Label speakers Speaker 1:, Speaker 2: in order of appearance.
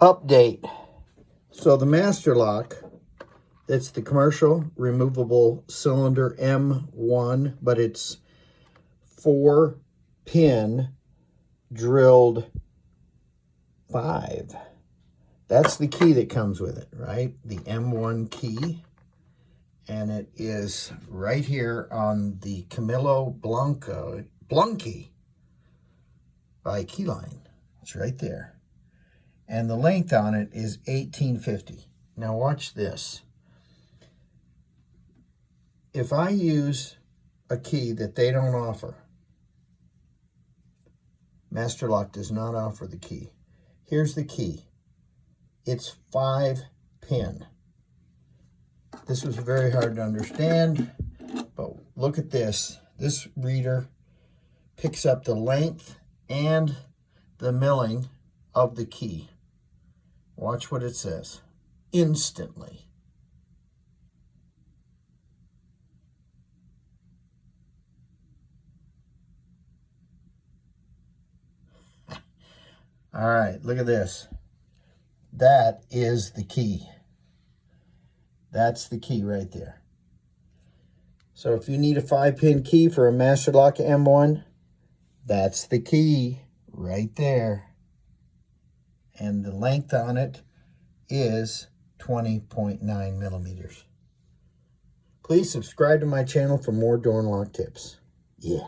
Speaker 1: Update. So the master lock, that's the commercial removable cylinder M1, but it's 4-pin drilled 5. That's the key that comes with it, right? The M1 key. And it is right here on the Camilo Blanqui by Keyline. It's right there. And the length on it is 1850. Now watch this. If I use a key that they don't offer, Master Lock does not offer the key. Here's the key. It's 5-pin. This was very hard to understand, but look at this. This reader picks up the length and the milling of the key. Watch what it says. Instantly. All right, look at this. That is the key. That's the key right there. So if you need a 5-pin key for a Master Lock M1, that's the key right there. And the length on it is 20.9 millimeters. Please subscribe to my channel for more door and lock tips. Yeah.